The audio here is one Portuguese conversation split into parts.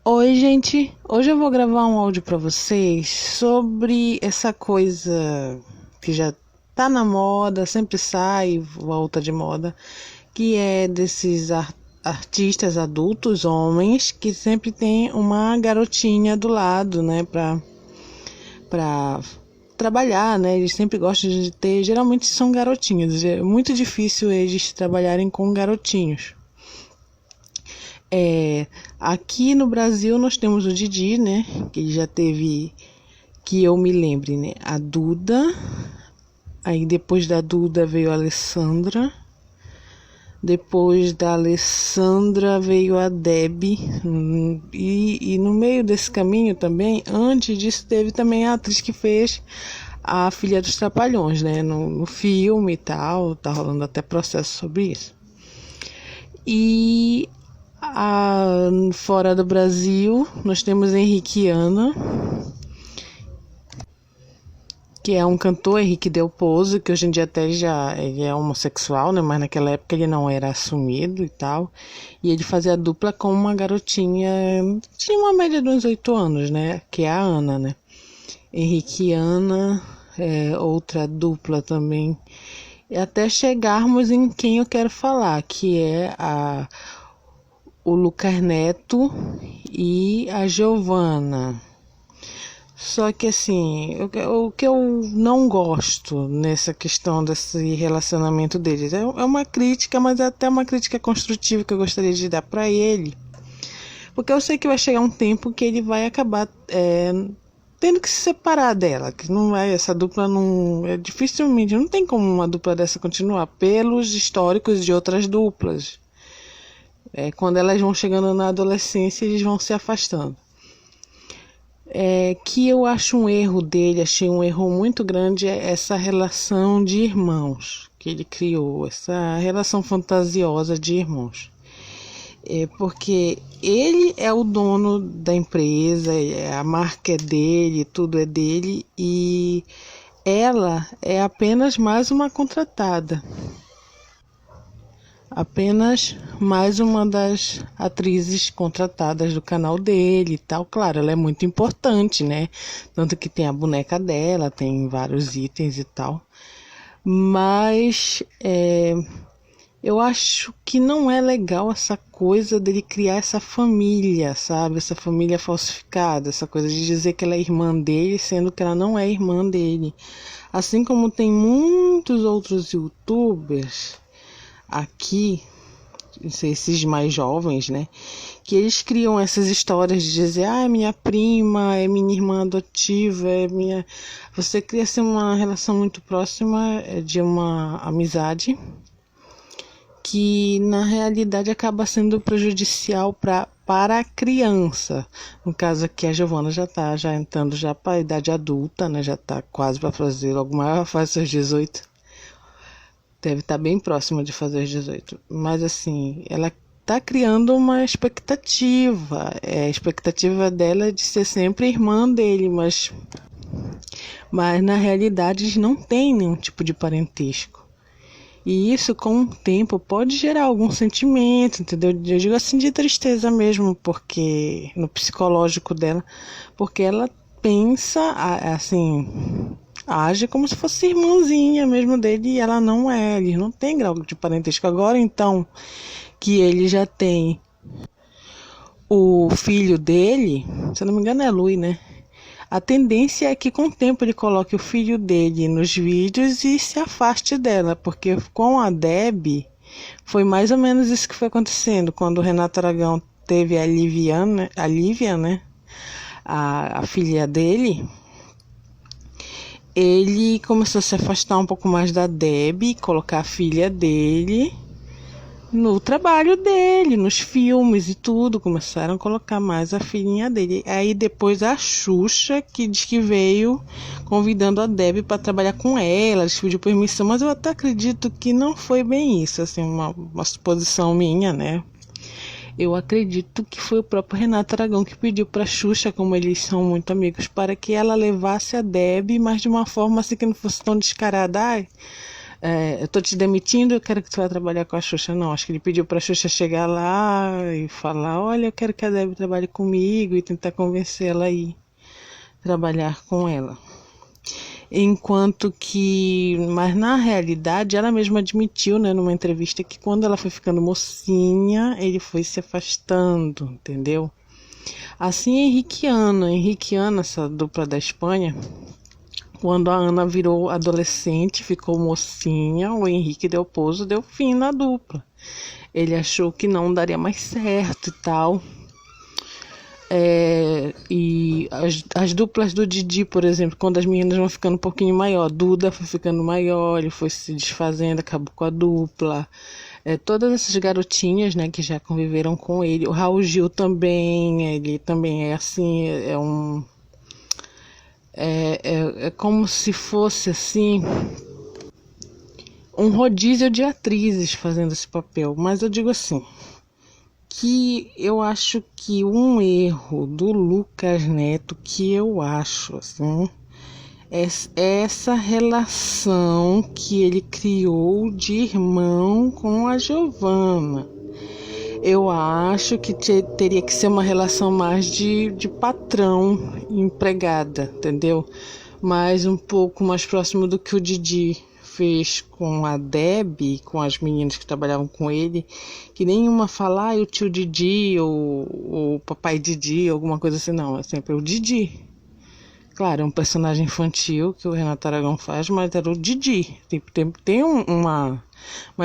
Oi, gente. Hoje eu vou gravar um áudio para vocês sobre essa coisa que já tá na moda, sempre sai e volta de moda, que é desses artistas adultos, homens, que sempre tem uma garotinha do lado, né, para trabalhar, né? Eles sempre gostam de ter, geralmente são garotinhos. É muito difícil eles trabalharem com garotinhos. Aqui no Brasil nós temos o Didi, né? Que já teve, que eu me lembre, né? A Duda. Aí depois da Duda veio a Alessandra. Depois da Alessandra veio a Debbie. E no meio desse caminho também, antes disso, teve também a atriz que fez a Filha dos Trapalhões, né? No filme e tal. Tá rolando até processo sobre isso. E fora do Brasil, nós temos Henrique e Ana, que é um cantor, Henrique Delposo, que hoje em dia até ele é homossexual, né? Mas naquela época ele não era assumido e tal. E ele fazia dupla com uma garotinha, tinha uma média de uns 8 anos, né? Que é a Ana, né? Henrique e Ana, outra dupla também. E até chegarmos em quem eu quero falar, que é o Lucas Neto e a Giovana. Só que assim, o que eu não gosto nessa questão desse relacionamento deles é uma crítica, mas é até uma crítica construtiva que eu gostaria de dar para ele, porque eu sei que vai chegar um tempo que ele vai acabar tendo que se separar dela, que não vai, essa dupla não, dificilmente, não tem como uma dupla dessa continuar pelos históricos de outras duplas. Quando elas vão chegando na adolescência, eles vão se afastando. Que eu acho um erro dele, achei um erro muito grande, essa relação de irmãos que ele criou, essa relação fantasiosa de irmãos. Porque ele é o dono da empresa, a marca é dele, tudo é dele, e ela é apenas mais uma contratada. Apenas mais uma das atrizes contratadas do canal dele e tal. Claro, ela é muito importante, né? Tanto que tem a boneca dela, tem vários itens e tal. Mas eu acho que não é legal essa coisa dele criar essa família, sabe? Essa família falsificada, essa coisa de dizer que ela é irmã dele, sendo que ela não é irmã dele. Assim como tem muitos outros youtubers aqui, esses mais jovens, né, que eles criam essas histórias de dizer, minha prima, é minha irmã adotiva, você cria assim uma relação muito próxima de uma amizade que na realidade acaba sendo prejudicial para a criança. No caso aqui a Giovana já entrando para a idade adulta, né, já está quase para fazer, logo mais vai fazer seus 18. Deve estar bem próxima de fazer os 18. Mas assim, ela está criando uma expectativa. A expectativa dela é de ser sempre irmã dele, mas na realidade eles não têm nenhum tipo de parentesco. E isso com o tempo pode gerar algum sentimento, entendeu? Eu digo assim de tristeza mesmo, porque no psicológico dela, porque ela pensa assim, age como se fosse irmãzinha mesmo dele, e ela não é, eles não tem grau de parentesco. Agora então que ele já tem o filho dele, se eu não me engano é Lui, né? A tendência é que com o tempo ele coloque o filho dele nos vídeos e se afaste dela, porque com a Debbie foi mais ou menos isso que foi acontecendo, quando o Renato Aragão teve a Lívia, né? A filha dele. Ele começou a se afastar um pouco mais da Debbie, colocar a filha dele no trabalho dele, nos filmes e tudo. Começaram a colocar mais a filhinha dele. Aí depois a Xuxa, que diz que veio convidando a Debbie para trabalhar com ela, eles pediu permissão, mas eu até acredito que não foi bem isso, assim, uma suposição minha, né? Eu acredito que foi o próprio Renato Aragão que pediu para a Xuxa, como eles são muito amigos, para que ela levasse a Debbie, mas de uma forma assim que não fosse tão descarada. eu tô te demitindo, eu quero que tu vá trabalhar com a Xuxa. Não, acho que ele pediu pra Xuxa chegar lá e falar, olha, eu quero que a Debbie trabalhe comigo e tentar convencer ela a ir trabalhar com ela. Enquanto que, mas na realidade, ela mesma admitiu, né, numa entrevista, que quando ela foi ficando mocinha, ele foi se afastando, entendeu? Assim, Henrique e Ana, essa dupla da Espanha, quando a Ana virou adolescente, ficou mocinha, o Henrique deu pouso, deu fim na dupla. Ele achou que não daria mais certo e tal. E as duplas do Didi, por exemplo, quando as meninas vão ficando um pouquinho maior, Duda foi ficando maior, ele foi se desfazendo, acabou com a dupla. Todas essas garotinhas, né, que já conviveram com ele. O Raul Gil também, ele também é assim, é como se fosse assim um rodízio de atrizes fazendo esse papel. Mas eu digo assim, que eu acho que um erro do Lucas Neto, que eu acho assim, é essa relação que ele criou de irmão com a Giovanna. Eu acho que teria que ser uma relação mais de patrão e empregada, entendeu? Mais um pouco mais próximo do que o Didi fez com a Debbie, com as meninas que trabalhavam com ele, que nenhuma fala, o tio Didi ou o papai Didi, alguma coisa assim, não, é sempre o Didi. Claro, é um personagem infantil que o Renato Aragão faz, mas era o Didi. Tem uma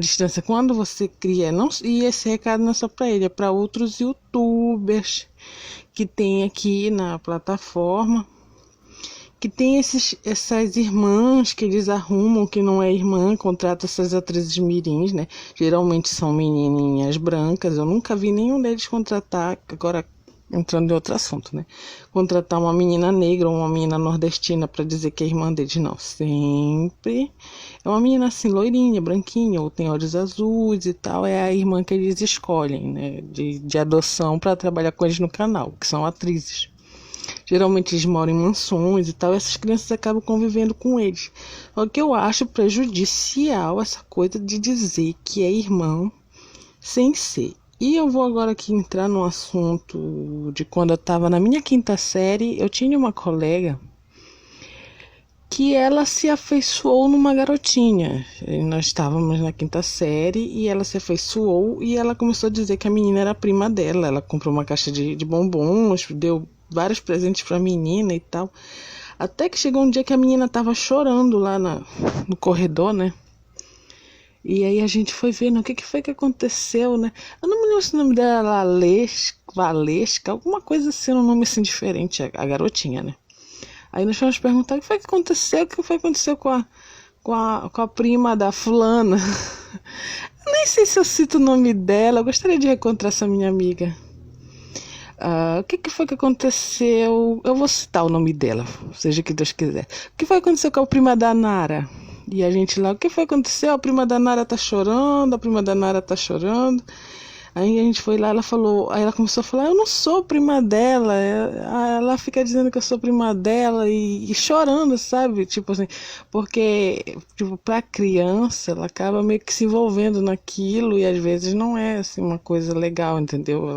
distância. Quando você cria, não, e esse recado não é só para ele, é para outros youtubers que tem aqui na plataforma, que tem essas irmãs que eles arrumam, que não é irmã, contrata essas atrizes mirins, né? Geralmente são menininhas brancas. Eu nunca vi nenhum deles contratar, agora entrando em outro assunto, né? Contratar uma menina negra ou uma menina nordestina para dizer que é irmã deles, não. Sempre é uma menina assim, loirinha, branquinha, ou tem olhos azuis e tal. É a irmã que eles escolhem, né? De adoção para trabalhar com eles no canal, que são atrizes. Geralmente eles moram em mansões e tal, e essas crianças acabam convivendo com eles. Só que eu acho prejudicial essa coisa de dizer que é irmão sem ser. E eu vou agora aqui entrar no assunto de quando eu estava na minha quinta série. Eu tinha uma colega que ela se afeiçoou numa garotinha. Nós estávamos na quinta série e ela se afeiçoou e ela começou a dizer que a menina era prima dela. Ela comprou uma caixa de bombons, deu vários presentes para a menina e tal. Até que chegou um dia que a menina estava chorando lá no corredor, né? E aí a gente foi vendo o que foi que aconteceu, né? Eu não me lembro se o nome dela era Valesca, alguma coisa assim, um nome assim diferente, a garotinha, né? Aí nós fomos perguntar o que foi que aconteceu, o que foi que aconteceu com a prima da fulana. Eu nem sei se eu cito o nome dela, eu gostaria de reencontrar essa minha amiga. O que foi que aconteceu? Eu vou citar o nome dela, seja o que Deus quiser. O que foi que aconteceu com a prima da Nara? E a gente lá, o que foi que aconteceu? A prima da Nara tá chorando, a prima da Nara tá chorando. Aí a gente foi lá, aí ela começou a falar, eu não sou prima dela. Ela fica dizendo que eu sou prima dela e chorando, sabe? Tipo assim, porque tipo, pra criança, ela acaba meio que se envolvendo naquilo e às vezes não é assim uma coisa legal, entendeu?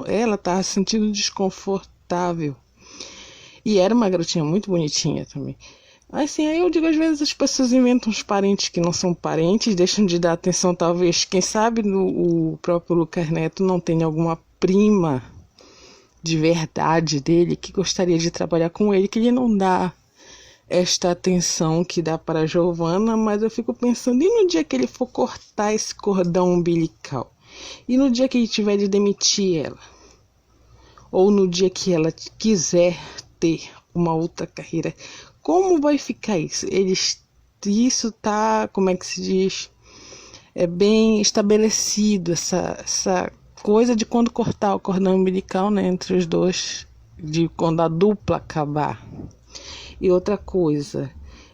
Ela tá se sentindo desconfortável. E era uma garotinha muito bonitinha também. Assim, aí eu digo, às vezes as pessoas inventam uns parentes que não são parentes, deixam de dar atenção, talvez, quem sabe o próprio Lucas Neto não tenha alguma prima de verdade dele que gostaria de trabalhar com ele, que ele não dá esta atenção que dá para a Giovanna, mas eu fico pensando, e no dia que ele for cortar esse cordão umbilical? E no dia que ele tiver de demitir ela? Ou no dia que ela quiser ter uma outra carreira? Como vai ficar isso? Isso tá, como é que se diz? É bem estabelecido essa coisa de quando cortar o cordão umbilical, né, entre os dois, de quando a dupla acabar. E outra coisa,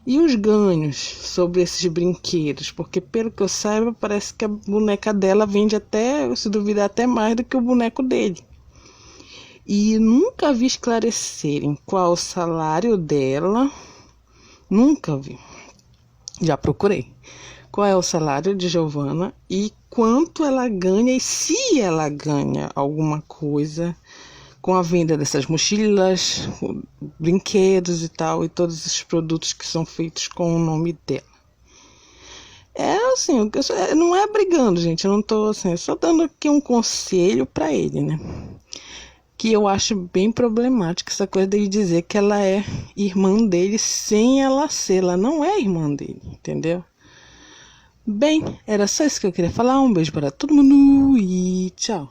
e os ganhos sobre esses brinquedos? Porque pelo que eu saiba, parece que a boneca dela vende até, se duvidar, até mais do que o boneco dele. E nunca vi esclarecerem qual o salário dela. Nunca vi. Já procurei. Qual é o salário de Giovana e quanto ela ganha e se ela ganha alguma coisa com a venda dessas mochilas, brinquedos e tal, e todos os produtos que são feitos com o nome dela. É assim, não é brigando, gente, eu não tô assim, só dando aqui um conselho para ele, né? Que eu acho bem problemática essa coisa dele dizer que ela é irmã dele sem ela ser, ela não é irmã dele, entendeu? Bem, era só isso que eu queria falar, um beijo para todo mundo e tchau.